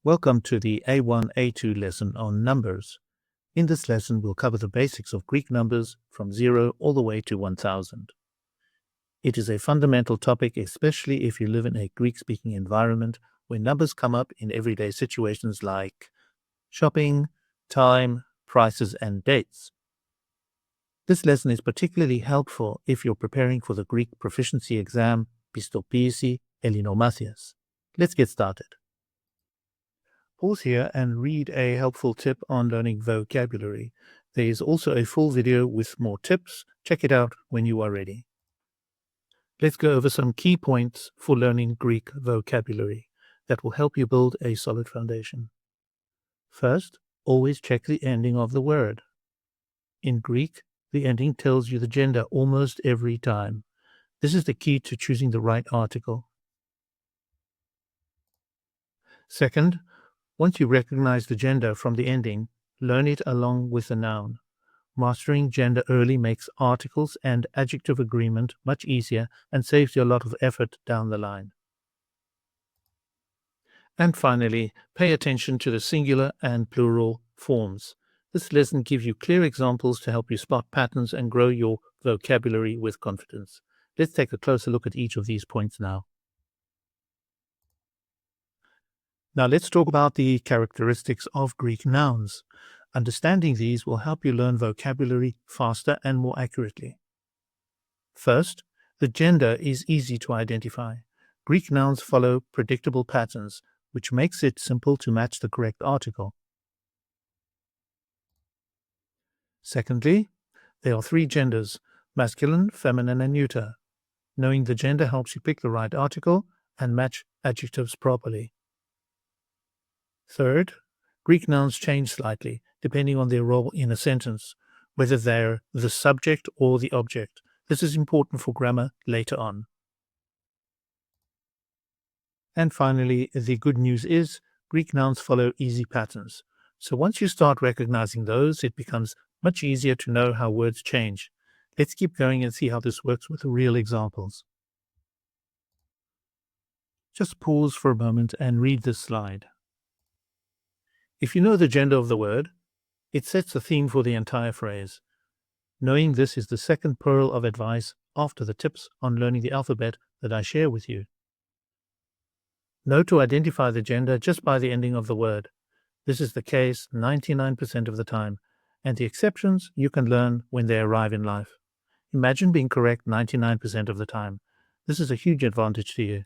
Welcome to the A1-A2 lesson on numbers. In this lesson, we'll cover the basics of Greek numbers from 0 all the way to 1000. It is a fundamental topic, especially if you live in a Greek-speaking environment where numbers come up in everyday situations like shopping, time, prices, and dates. This lesson is particularly helpful if you're preparing for the Greek Proficiency Exam, Πιστοποίηση Ελληνομάθειας. Let's get started. Pause here and read a helpful tip on learning vocabulary. There is also a full video with more tips. Check it out when you are ready. Let's go over some key points for learning Greek vocabulary that will help you build a solid foundation. First, always check the ending of the word. In Greek, the ending tells you the gender almost every time. This is the key to choosing the right article. Second, once you recognize the gender from the ending, learn it along with the noun. Mastering gender early makes articles and adjective agreement much easier and saves you a lot of effort down the line. And finally, pay attention to the singular and plural forms. This lesson gives you clear examples to help you spot patterns and grow your vocabulary with confidence. Let's take a closer look at each of these points now. Now let's talk about the characteristics of Greek nouns. Understanding these will help you learn vocabulary faster and more accurately. First, the gender is easy to identify. Greek nouns follow predictable patterns, which makes it simple to match the correct article. Secondly, there are three genders: masculine, feminine, and neuter. Knowing the gender helps you pick the right article and match adjectives properly. Third, Greek nouns change slightly depending on their role in a sentence, whether they're the subject or the object. This is important for grammar later on. And finally, the good news is Greek nouns follow easy patterns. So once you start recognizing those, it becomes much easier to know how words change. Let's keep going and see how this works with real examples. Just pause for a moment and read this slide. If you know the gender of the word, it sets the theme for the entire phrase. Knowing this is the second pearl of advice after the tips on learning the alphabet that I share with you. Know to identify the gender just by the ending of the word. This is the case 99% of the time, and the exceptions you can learn when they arrive in life. Imagine being correct 99% of the time. This is a huge advantage to you.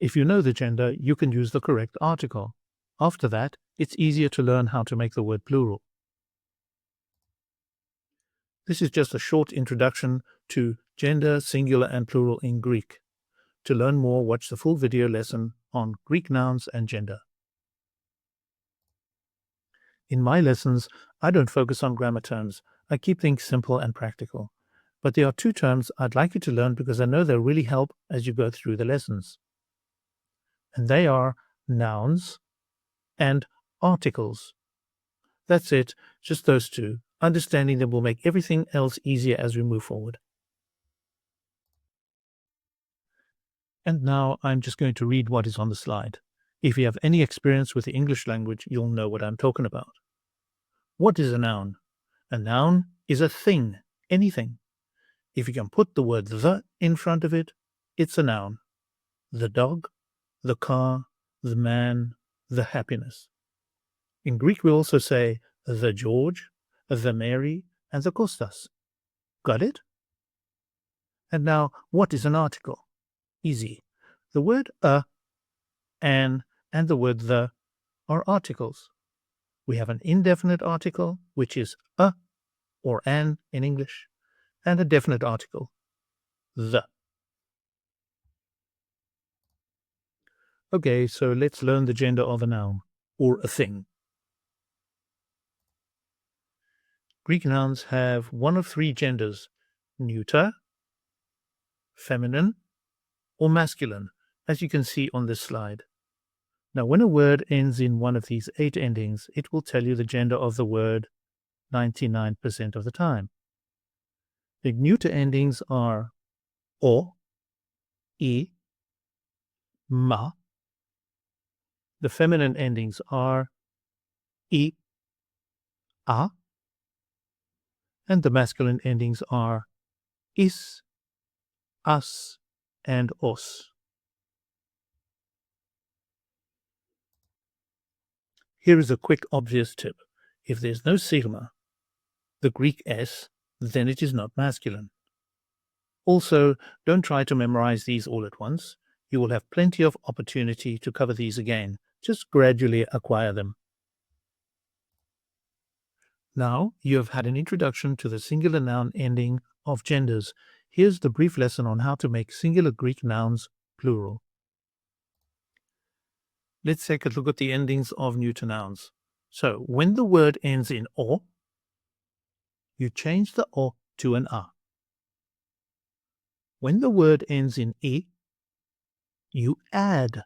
If you know the gender, you can use the correct article. After that, it's easier to learn how to make the word plural. This is just a short introduction to gender, singular, and plural in Greek. To learn more, watch the full video lesson on Greek nouns and gender. In my lessons, I don't focus on grammar terms. I keep things simple and practical. But there are two terms I'd like you to learn because I know they'll really help as you go through the lessons. And they are nouns and articles. That's it, just those two. Understanding them will make everything else easier as we move forward. And now I'm just going to read what is on the slide. If you have any experience with the English language, you'll know what I'm talking about. What is a noun? A noun is a thing, anything. If you can put the word the in front of it, it's a noun. The dog, the car, the man, the happiness. In Greek, we also say the George, the Mary, and the Kostas. Got it? And now, what is an article? Easy. The word a, an, and the word the are articles. We have an indefinite article, which is a or an in English, and a definite article, the. Okay, so let's learn the gender of a noun, or a thing. Greek nouns have one of three genders: neuter, feminine, or masculine, as you can see on this slide. Now, when a word ends in one of these 8 endings, it will tell you the gender of the word 99% of the time. The neuter endings are o, I, ma. The feminine endings are I, a. And the masculine endings are is, as, and os. Here is a quick obvious tip. If there's no sigma, the Greek s, then it is not masculine. Also, don't try to memorize these all at once. You will have plenty of opportunity to cover these again. Just gradually acquire them. Now, you have had an introduction to the singular noun ending of genders. Here's the brief lesson on how to make singular Greek nouns plural. Let's take a look at the endings of neuter nouns. So, when the word ends in o, you change the o to an a. When the word ends in I, you add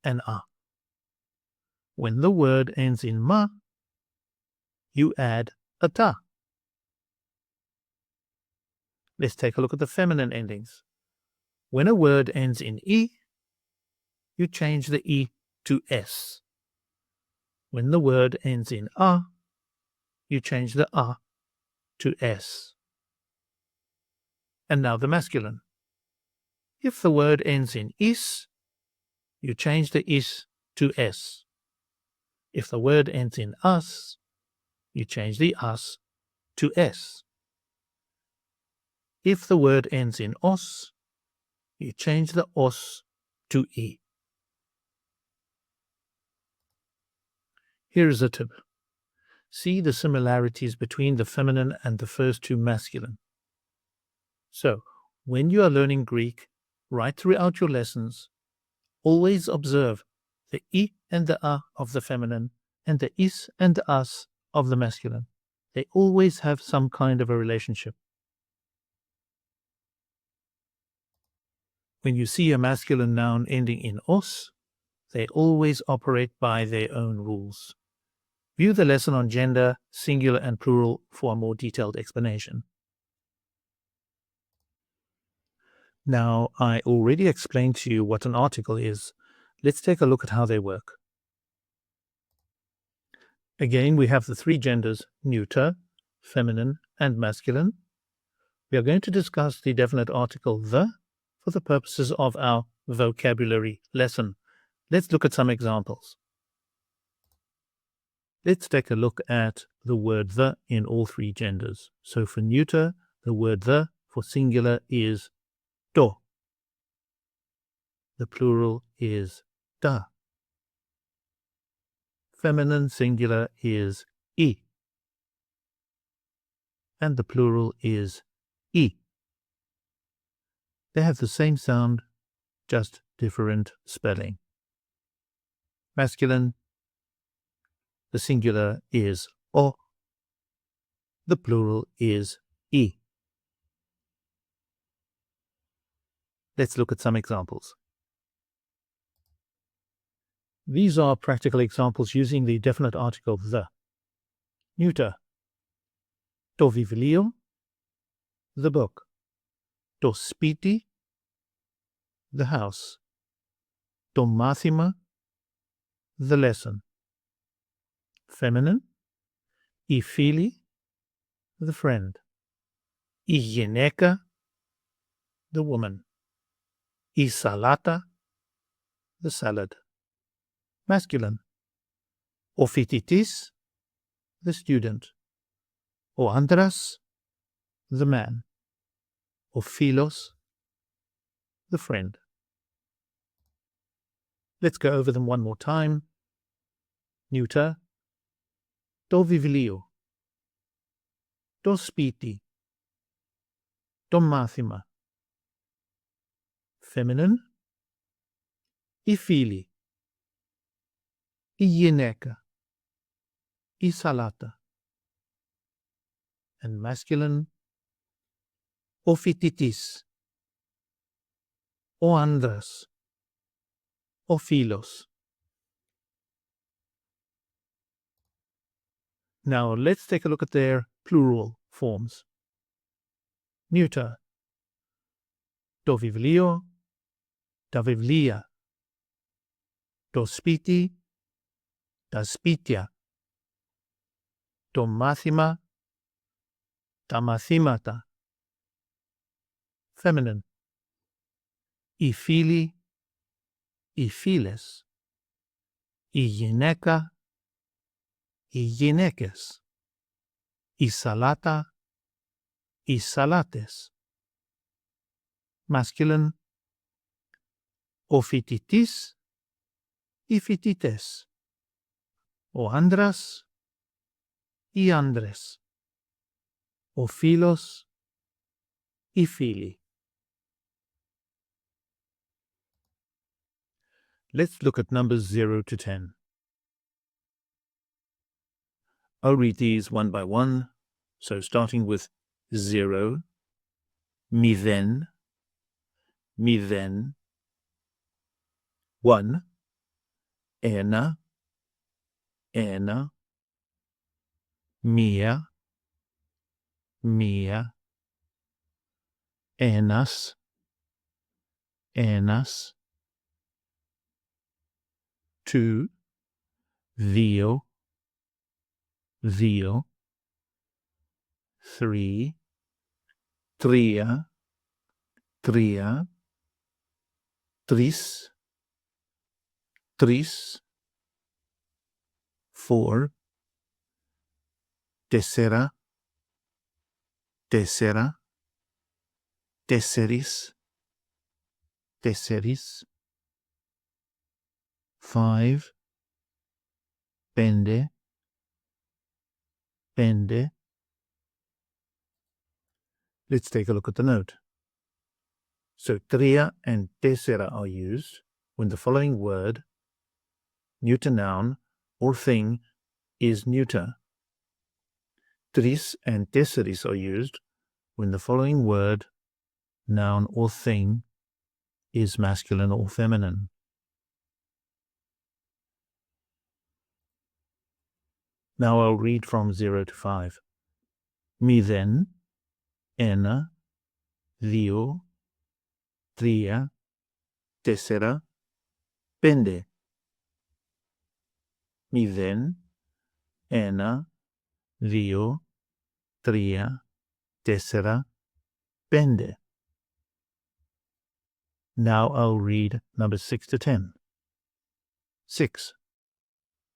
an a. When the word ends in ma, you add a ta. Let's take a look at the feminine endings. When a word ends in I, you change the I to s. When the word ends in a, you change the a to s. And now the masculine. If the word ends in is, you change the is to s. If the word ends in us, you change the us to s. If the word ends in os, you change the os to I. Here is a tip. See the similarities between the feminine and the first two masculine. So, when you are learning Greek, right throughout your lessons, always observe the I and the a of the feminine and the is and the as of the masculine. They always have some kind of a relationship. When you see a masculine noun ending in os, they always operate by their own rules. View the lesson on gender, singular and plural for a more detailed explanation. Now, I already explained to you what an article is. Let's take a look at how they work. Again, we have the 3 genders, neuter, feminine, and masculine. We are going to discuss the definite article the for the purposes of our vocabulary lesson. Let's look at some examples. Let's take a look at the word the in all 3 genders. So for neuter, the word the for singular is to. The plural is ta. Feminine singular is I. And the plural is I. They have the same sound, just different spelling. Masculine, the singular is o. The plural is I. Let's look at some examples. These are practical examples using the definite article the. Neuter. To vivilio, the book. To spiti, the house. To mathima, the lesson. Feminine. I fili, the friend. I gyneka, the woman. I salata, the salad. Masculine. O fititis, the student. O andras, the man. O philos, the friend. Let's go over them one more time. Neuter. To vivilio. To spiti. To mathima. Feminine. I fili. I gyneka. I salata. And masculine. O fititis. O andras. O philos. Now let's take a look at their plural forms. Neuter. Το βιβλίο, τα βιβλία. Το σπίτι, τα σπίτια. Το μάθημα, τα μαθήματα. Feminine. Οι φίλοι, οι φίλες. Η γυναίκα, οι γυναίκες. Η σαλάτα, οι σαλάτες. Masculine. Ο φοιτητής, οι φοιτητές. Ο άντρας, οι άντρες. Ο φίλος, οι φίλοι. Let's look at numbers 0 to 10. I'll read these one by one. So starting with 0, μηδέν, μηδέν. 1, ένα, ένα. Μία, μία. Ένας, ένας. 2, δύο, δύο. 3, τρία, τρία. 3, τρεις. 4, τέσσερα, τέσσερα. 4, τέσσερις. 5, πέντε, πέντε. Let's take a look at the note. So, τρία and tessera are used when the following word, neuter noun or thing, is neuter. Tris and tesseris are used when the following word, noun or thing, is masculine or feminine. Now I'll read from 0 to 5. Μηδέν, ένα, δύο, τρία, τέσσερα, πέντε. Μηδέν, ένα, δύο, τρία, τέσσερα, πέντε. Now I'll read numbers 6 to 10. 6.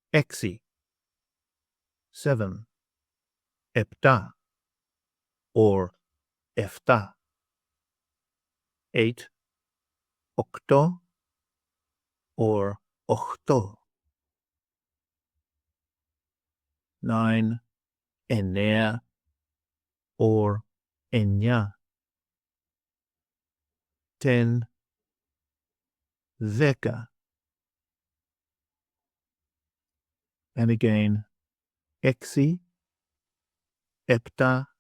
Έξι. 7. Επτά or εφτά. 8. Οκτώ or οχτώ. 9. Εννέα or εννιά. 10. Δέκα. And again, έξι, επτά,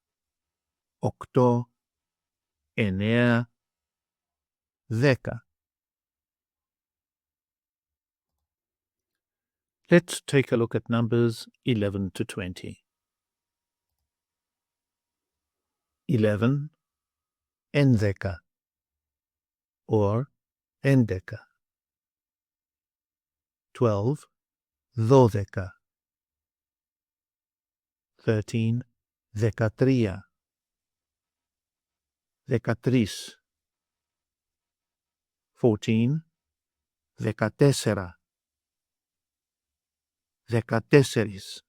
οκτώ, εννέα, δέκα. Let's take a look at numbers 11 to 20. 11, ενδέκα, or ενδέκα. 12, δώδεκα. 13, δεκατρία. 13. 14, δεκατέσσερα. 14.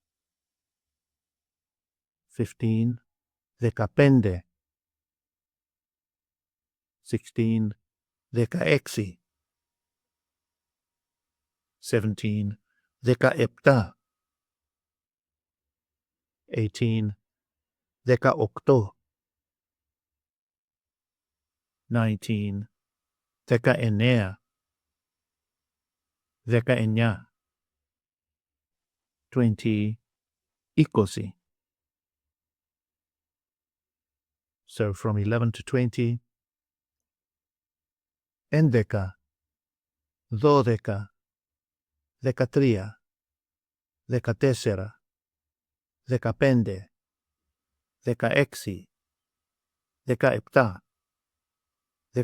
15, δεκαπέντε. 16, δεκαέξι. 17, δεκαεπτά. 18, δεκαοκτώ. 19, δεκαεννέα. 19. 20, είκοσι. So from 11 to 20, ενδέκα, δώδεκα, δεκατρία, δεκατέσσερα, 15, 16, 17,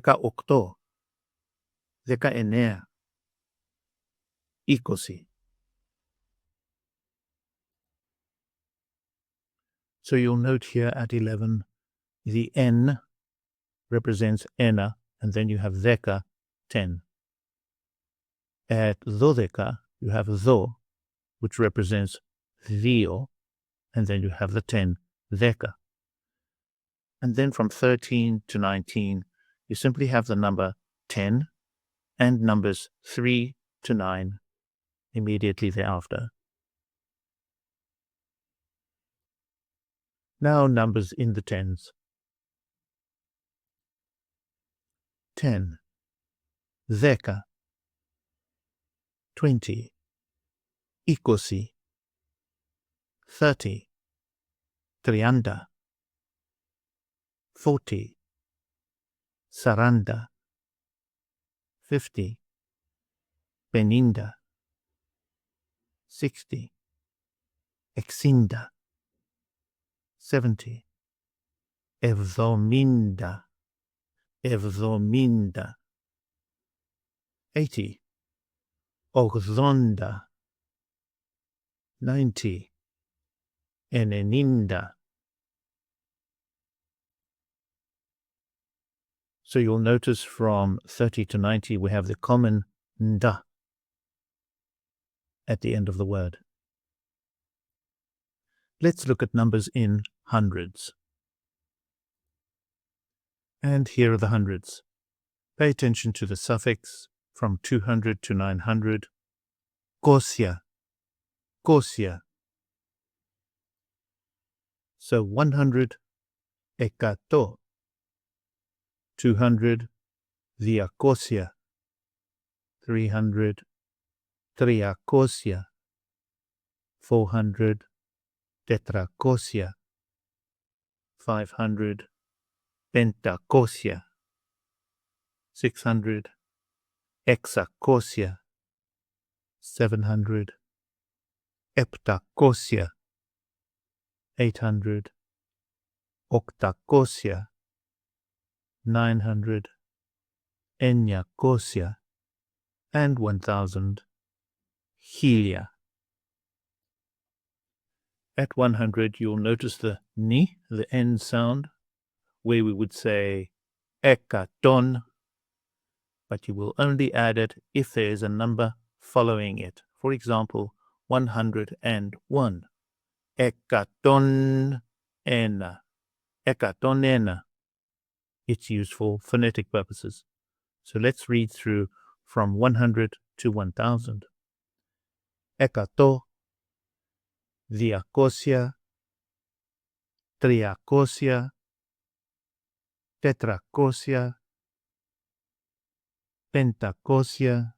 18, 19, 20. So you'll note here at 11, the N represents ena, and then you have 10, 10. At 12, you have tho, which represents δύο, and then you have the 10, 10. And then from 13 to 19, you simply have the number 10 and numbers 3 to 9 immediately thereafter. Now numbers in the tens. 10, 10, 20, 20, 30, 30, 40, 40, 50, 50, 60, 60, 70, 70, 70, 80, 80, 90, 90. So you'll notice from 30 to 90 we have the common nda at the end of the word. Let's look at numbers in hundreds. And here are the hundreds. Pay attention to the suffix from 200 to 900. Kosia, kosia. So 100, ekato. 200, diakosia. 300, triakosia. 400, tetrakosia. 500, pentakosia. 600, hexakosia. 700, heptakosia. 800, octakosia. 900, enyakosia. And 1000, helia. At 100, you'll notice the ni, the N sound, where we would say ekaton, but you will only add it if there is a number following it. For example, 101. Ekaton ena. Ekaton ena. It's used for phonetic purposes. So let's read through from 100 to 1000. Ekato, diakosia, triakosia, tetrakosia, pentakosia,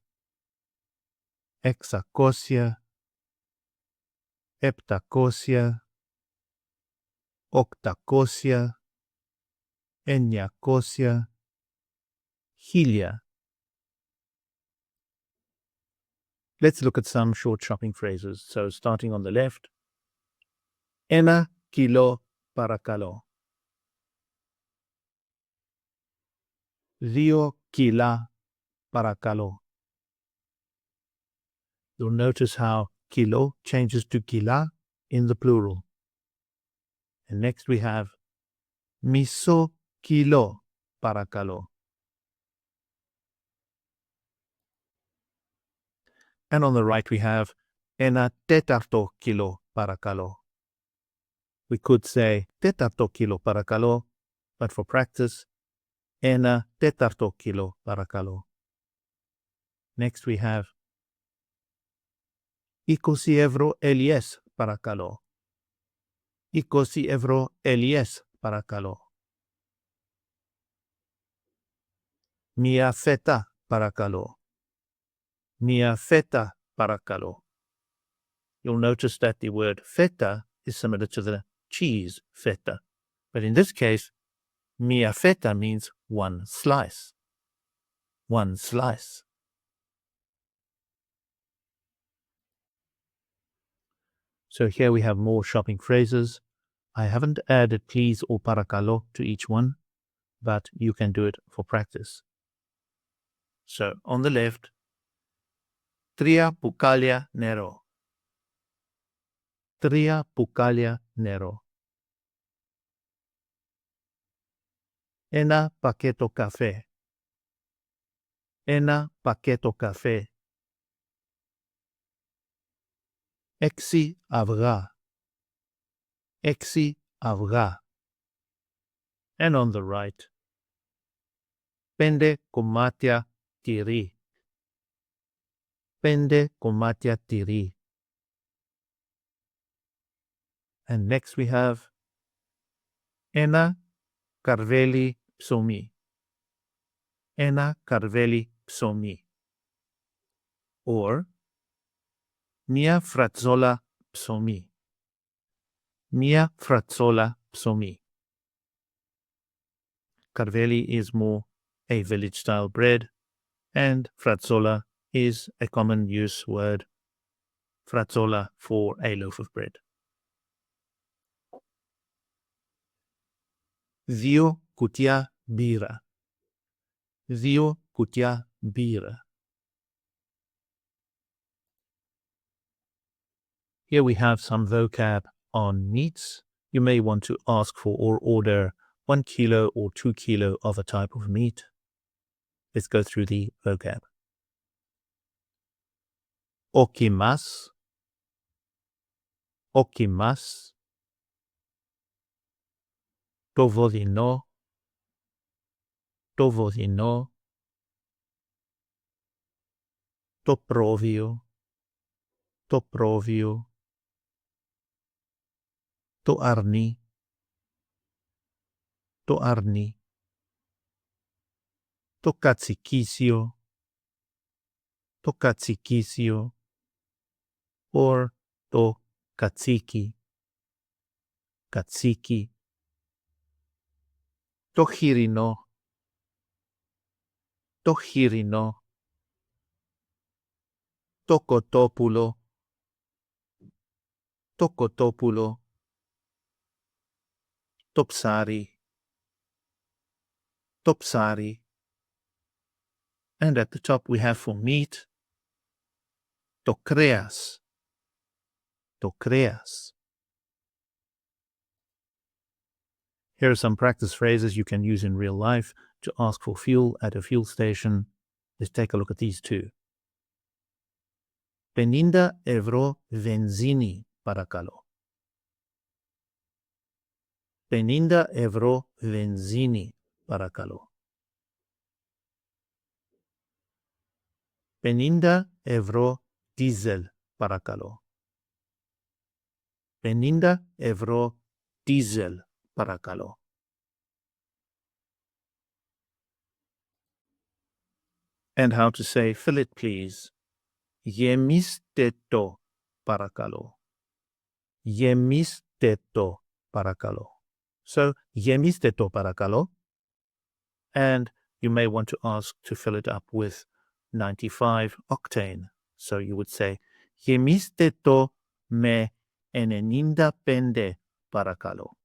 hexakosia, heptakosia, octakosia, enyakosia, helia. Let's look at some short shopping phrases. So starting on the left, ένα κιλό παρακαλώ. 2 κιλά παρακαλώ. You'll notice how kilo changes to kila in the plural. And next we have μισό κιλό παρακαλώ. And on the right we have ένα τέταρτο κιλό παρακαλώ. We could say τέταρτο κιλό παρακαλώ, but for practice, ένα τέταρτο κιλό παρακαλώ. Next we have 20 ευρώ ελιές παρακαλώ. 20 ευρώ ελιές παρακαλώ. Μία φέτα παρακαλώ. Μία φέτα παρακαλώ. You'll notice that the word feta is similar to the cheese feta, but in this case, μία feta means one slice. One slice. So here we have more shopping phrases. I haven't added please or parakalo to each one, but you can do it for practice. So on the left, tria bukalia nero. Tria bukalia nero. Ένα πακέτο καφέ. Ένα πακέτο καφέ. 6 αυγά. 6 αυγά. And on the right, 5 κομμάτια τυρί. 5 κομμάτια τυρί. And next we have ένα καρβέλι ψωμί. Ένα καρβέλι ψωμί. Or μία φρατσόλα ψωμί. Μία φρατσόλα ψωμί. Karveli is more a village-style bread, and frazzola is a common use word, frazzola, for a loaf of bread. Δύο κουτιά μπύρα. Δύο κουτιά μπύρα. Here we have some vocab on meats. You may want to ask for or order 1 kilo or 2 kilo of a type of meat. Let's go through the vocab. Okimas. Okimas. Το βοδινό. Το βοδινό. Το πρόβιο. Το πρόβιο. Το αρνί. Το αρνί. Το κατσικίσιο. Το κατσικίσιο. Or το κατσίκι. Κατσίκι. Το χοιρινό. Το χοιρινό. Το κοτόπουλο. Το κοτόπουλο. Το ψάρι. Το ψάρι. And at the top we have for meat, το κρέας. Το κρέας. Here are some practice phrases you can use in real life to ask for fuel at a fuel station. Let's take a look at these two. 50 ευρώ βενζίνη, παρακαλώ. 50 ευρώ βενζίνη, παρακαλώ. 50 ευρώ δίζελ, παρακαλώ. 50 ευρώ δίζελ, παρακαλώ. And how to say fill it please. Γεμίστε το, παρακαλώ. Γεμίστε το, παρακαλώ. So, γεμίστε το, παρακαλώ. And you may want to ask to fill it up with 95 octane. So you would say, γεμίστε το με 95, παρακαλώ.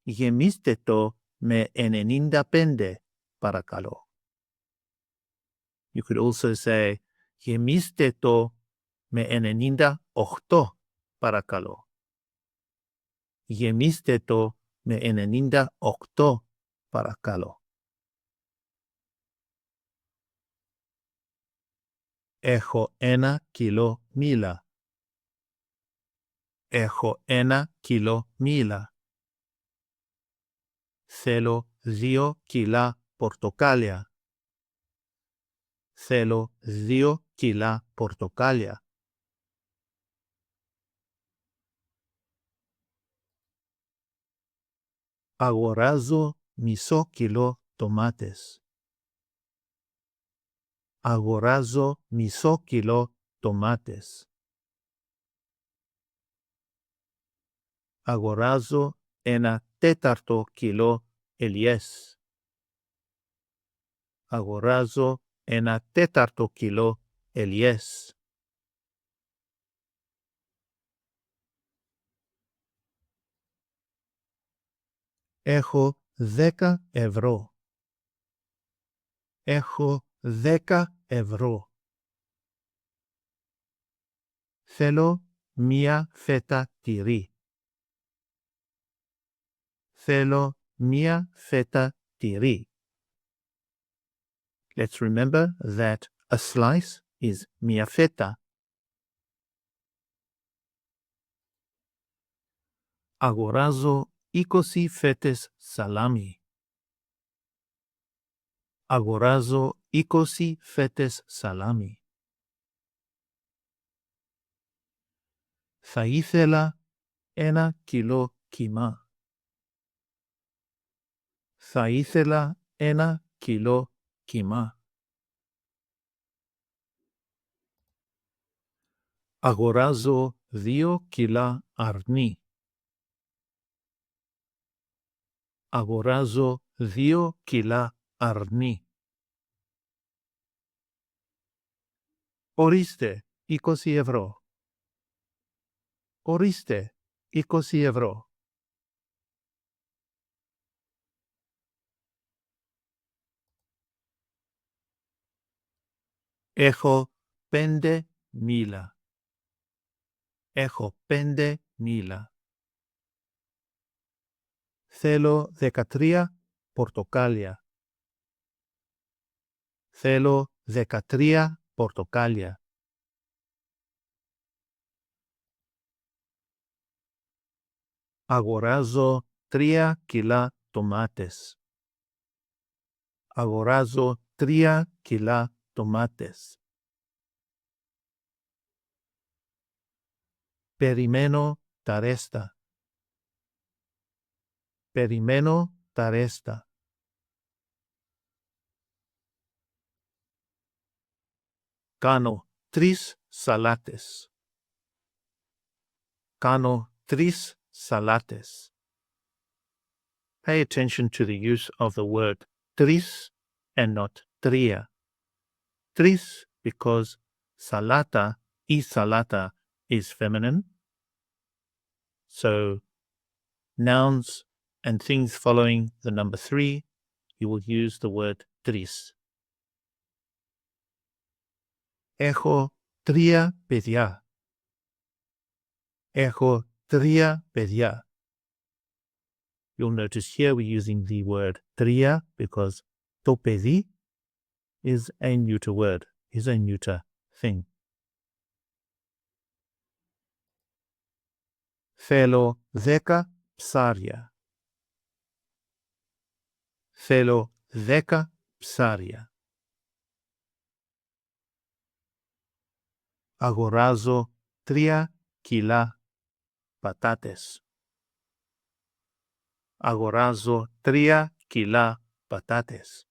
Γεμίστε το με 95, παρακαλώ. You could also say, γεμίστε το με 98, παρακαλώ. Γεμίστε το με 98, παρακαλώ. Έχω 1 κιλό μήλα. Έχω 1 κιλό μήλα. Θέλω 2 κιλά πορτοκάλια. Θέλω 2 κιλά πορτοκάλια. Αγοράζω μισό κιλό ντομάτες. Αγοράζω μισό κιλό ντομάτες. Αγοράζω 1/4 κιλό ελιές. Αγοράζω 1/4 κιλό ελιές. Έχω 10 ευρώ. Έχω 10 ευρώ. Θέλω μία φέτα τυρί. Θέλω μία φέτα τυρί. Let's remember that a slice is μία φέτα. Αγοράζω 20 φέτες σαλάμι. Αγοράζω 20 φέτες σαλάμι. Θα ήθελα 1 κιλό κιμά. Θα ήθελα 1 κιλό κιμά. Αγοράζω 2 κιλά αρνί. Αγοράζω 2 κιλά αρνί. Ορίστε, 20 ευρώ. Ορίστε, 20 ευρώ. Έχω 5 μήλα. Έχω 5 μήλα. Θέλω 13 πορτοκάλια. Θέλω 13 πορτοκάλια. Αγοράζω 3 κιλά τομάτες. Αγοράζω 3 κιλά τομάτες. Περιμένω τα ρέστα. Περιμένω τα ρέστα. Κάνω 3 σαλάτες. Κάνω 3 σαλάτες. Pay attention to the use of the word tris and not tria. Tris because salata is feminine. So nouns and things following the number 3, you will use the word tris. Έχω 3 παιδιά. Έχω 3 παιδιά. You'll notice here we're using the word tria because to παιδί is a neuter word, is a neuter thing. Θέλω 10 ψάρια. Θέλω 10 ψάρια. Αγοράζω 3 κιλά πατάτες. Αγοράζω 3 κιλά πατάτες.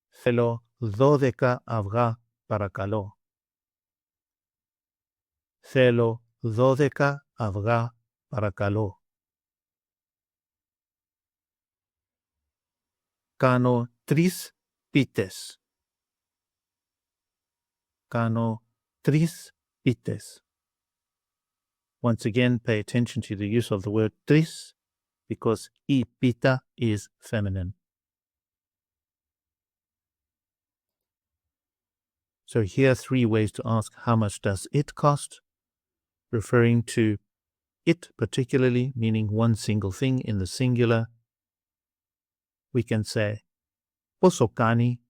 Θέλω 12 αυγά, παρακαλώ. Θέλω 12 αυγά, παρακαλώ. Κάνω 3 πίτες. Κάνω 3 πίτες. Once again, pay attention to the use of the word tris because η πίτα is feminine. So here are 3 ways to ask how much does it cost, referring to it particularly, meaning one single thing in the singular. We can say πόσο κάνει,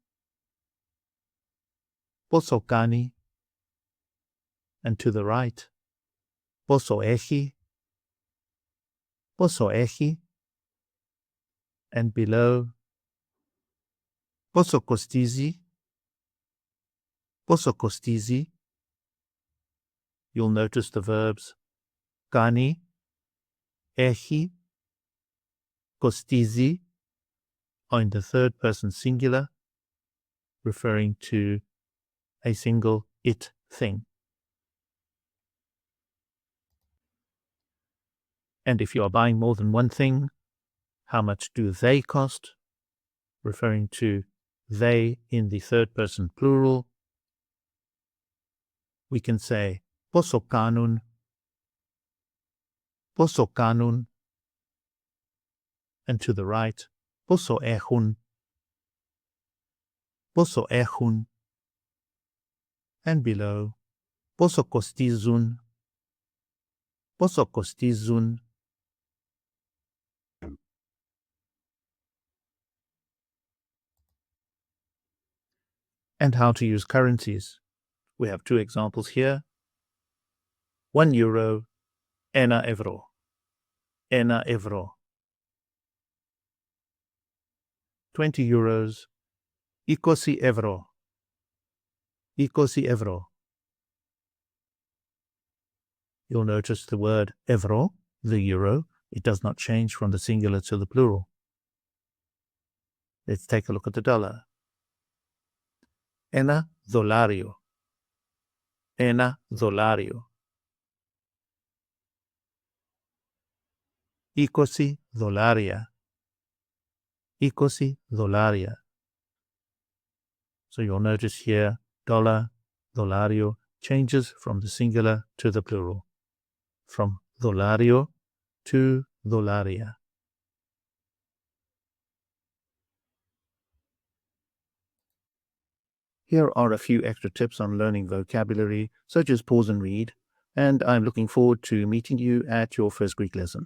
πόσο κάνει, and to the right, πόσο έχει, πόσο έχει, and below, πόσο κοστίζει, πόσο κοστίζει. You'll notice the verbs κάνει, έχει, κοστίζει are in the third person singular, referring to a single it thing. And if you are buying more than one thing, how much do they cost? Referring to they in the third person plural. we can say πόσο κάνουν, πόσο κάνουν, and to the right, πόσο έχουν, πόσο έχουν, and below, πόσο κοστίζουν, πόσο κοστίζουν. And how to use currencies. We have two examples here. 1 euro, 1 euro, 1 euro. 20 euros, 20 euro, 20 euro. You'll notice the word euro, the euro, it does not change from the singular to the plural. Let's take a look at the dollar. 1 δολάριο, 1 δολάριο. 20 δολάρια, 20 δολάρια. So you'll notice here, dollar, dolario, changes from the singular to the plural. From dolario to dolaria. Here are a few extra tips on learning vocabulary, so just pause and read, and I'm looking forward to meeting you at your first Greek lesson.